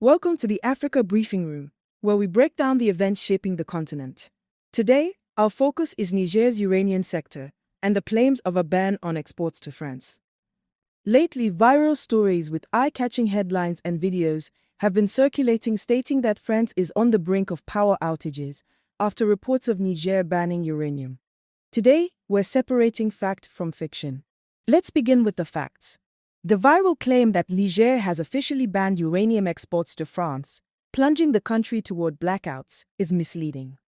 Welcome to the Africa Briefing Room, where we break down the events shaping the continent. Today, our focus is Niger's uranium sector and the claims of a ban on exports to France. Lately, viral stories with eye-catching headlines and videos have been circulating stating that France is on the brink of power outages after reports of Niger banning uranium. Today, we're separating fact from fiction. Let's begin with the facts. The viral claim that Niger has officially banned uranium exports to France, plunging the country toward blackouts, is misleading.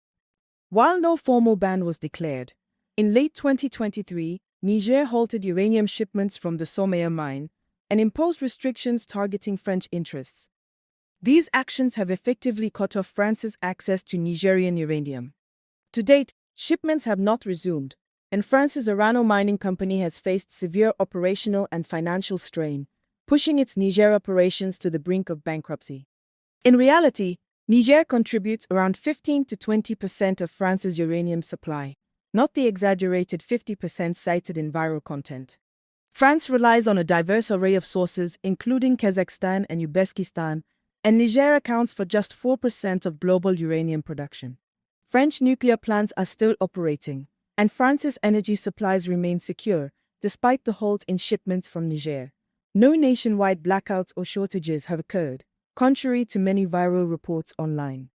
While no formal ban was declared, in late 2023, Niger halted uranium shipments from the Somaya mine and imposed restrictions targeting French interests. These actions have effectively cut off France's access to Nigerian uranium. To date, shipments have not resumed, and France's Uranium mining company has faced severe operational and financial strain, pushing its Niger operations to the brink of bankruptcy. In reality, Niger contributes around 15 to 20% of France's uranium supply, not the exaggerated 50% cited in viral content. France relies on a diverse array of sources, including Kazakhstan and Uzbekistan, and Niger accounts for just 4% of global uranium production. French nuclear plants are still operating, and France's energy supplies remain secure, despite the halt in shipments from Niger. No nationwide blackouts or shortages have occurred, contrary to many viral reports online.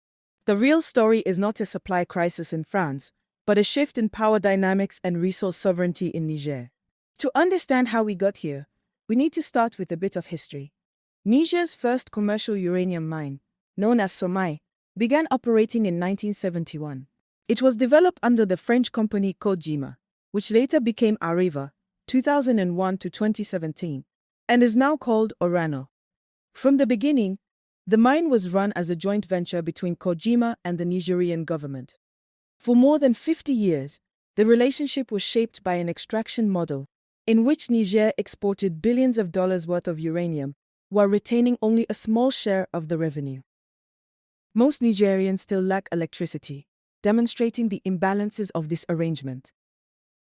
The real story is not a supply crisis in France, but a shift in power dynamics and resource sovereignty in Niger. To understand how we got here, we need to start with a bit of history. Niger's first commercial uranium mine, known as Somaya, began operating in 1971. It was developed under the French company Kojima, which later became Areva, 2001 to 2017, and is now called Uranium. From the beginning, the mine was run as a joint venture between Kojima and the Nigerian government. For more than 50 years, the relationship was shaped by an extraction model, in which Niger exported billions of dollars worth of uranium, while retaining only a small share of the revenue. Most Nigerians still lack electricity, demonstrating the imbalances of this arrangement.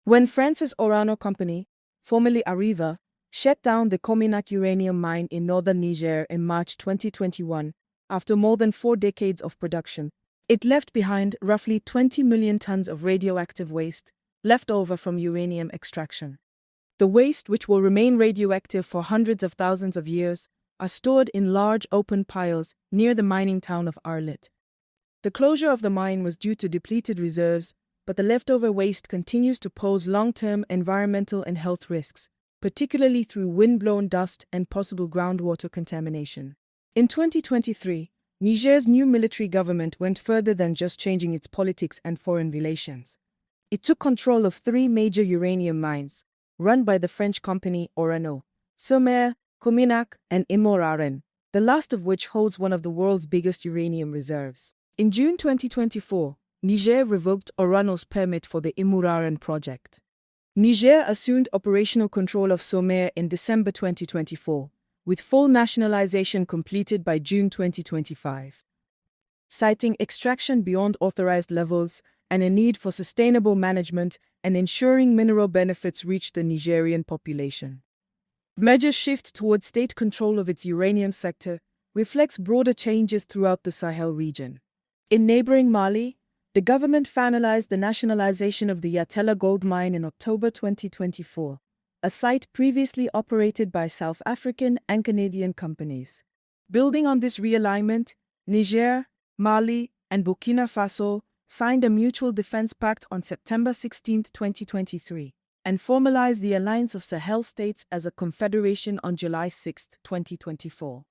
When France's Orano company, formerly Areva, shut down the Cominac uranium mine in northern Niger in March 2021, after more than 4 decades of production, it left behind roughly 20 million tons of radioactive waste left over from uranium extraction. The waste, which will remain radioactive for hundreds of thousands of years, are stored in large open piles near the mining town of Arlit. The closure of the mine was due to depleted reserves, but the leftover waste continues to pose long-term environmental and health risks, particularly through wind-blown dust and possible groundwater contamination. In 2023, Niger's new military government went further than just changing its politics and foreign relations. It took control of 3 major uranium mines, run by the French company Orano, Somaya, Cominac, and Imoraren, the last of which holds one of the world's biggest uranium reserves. In June 2024, Niger revoked Orano's permit for the Imuraren project. Niger assumed operational control of Somaya in December 2024, with full nationalization completed by June 2025. Citing extraction beyond authorized levels and a need for sustainable management and ensuring mineral benefits reach the Nigerian population. Niger's shift towards state control of its uranium sector reflects broader changes throughout the Sahel region. In neighboring Mali, the government finalized the nationalization of the Yatela gold mine in October 2024, a site previously operated by South African and Canadian companies. Building on this realignment, Niger, Mali, and Burkina Faso signed a mutual defense pact on September 16, 2023, and formalized the Alliance of Sahel States as a confederation on July 6, 2024.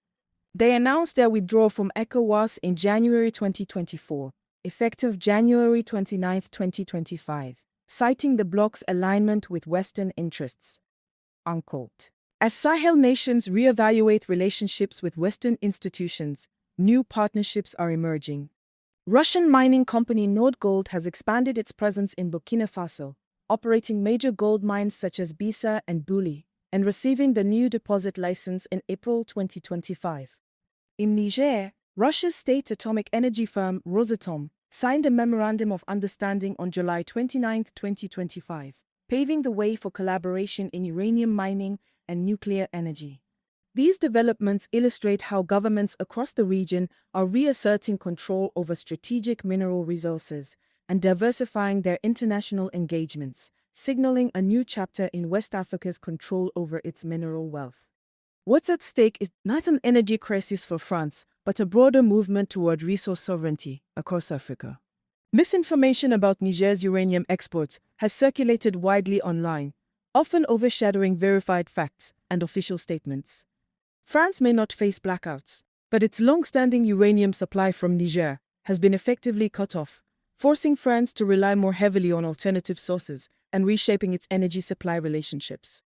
They announced their withdrawal from ECOWAS in January 2024, effective January 29, 2025, citing the bloc's alignment with Western interests. Unquote. As Sahel nations reevaluate relationships with Western institutions, new partnerships are emerging. Russian mining company Nordgold has expanded its presence in Burkina Faso, operating major gold mines such as Bisa and Buli, and receiving the new deposit license in April 2025. In Niger, Russia's state atomic energy firm Rosatom signed a memorandum of understanding on July 29, 2025, paving the way for collaboration in uranium mining and nuclear energy. These developments illustrate how governments across the region are reasserting control over strategic mineral resources and diversifying their international engagements, signaling a new chapter in West Africa's control over its mineral wealth. What's at stake is not an energy crisis for France, but a broader movement toward resource sovereignty across Africa. Misinformation about Niger's uranium exports has circulated widely online, often overshadowing verified facts and official statements. France may not face blackouts, but its long-standing uranium supply from Niger has been effectively cut off, forcing France to rely more heavily on alternative sources and reshaping its energy supply relationships.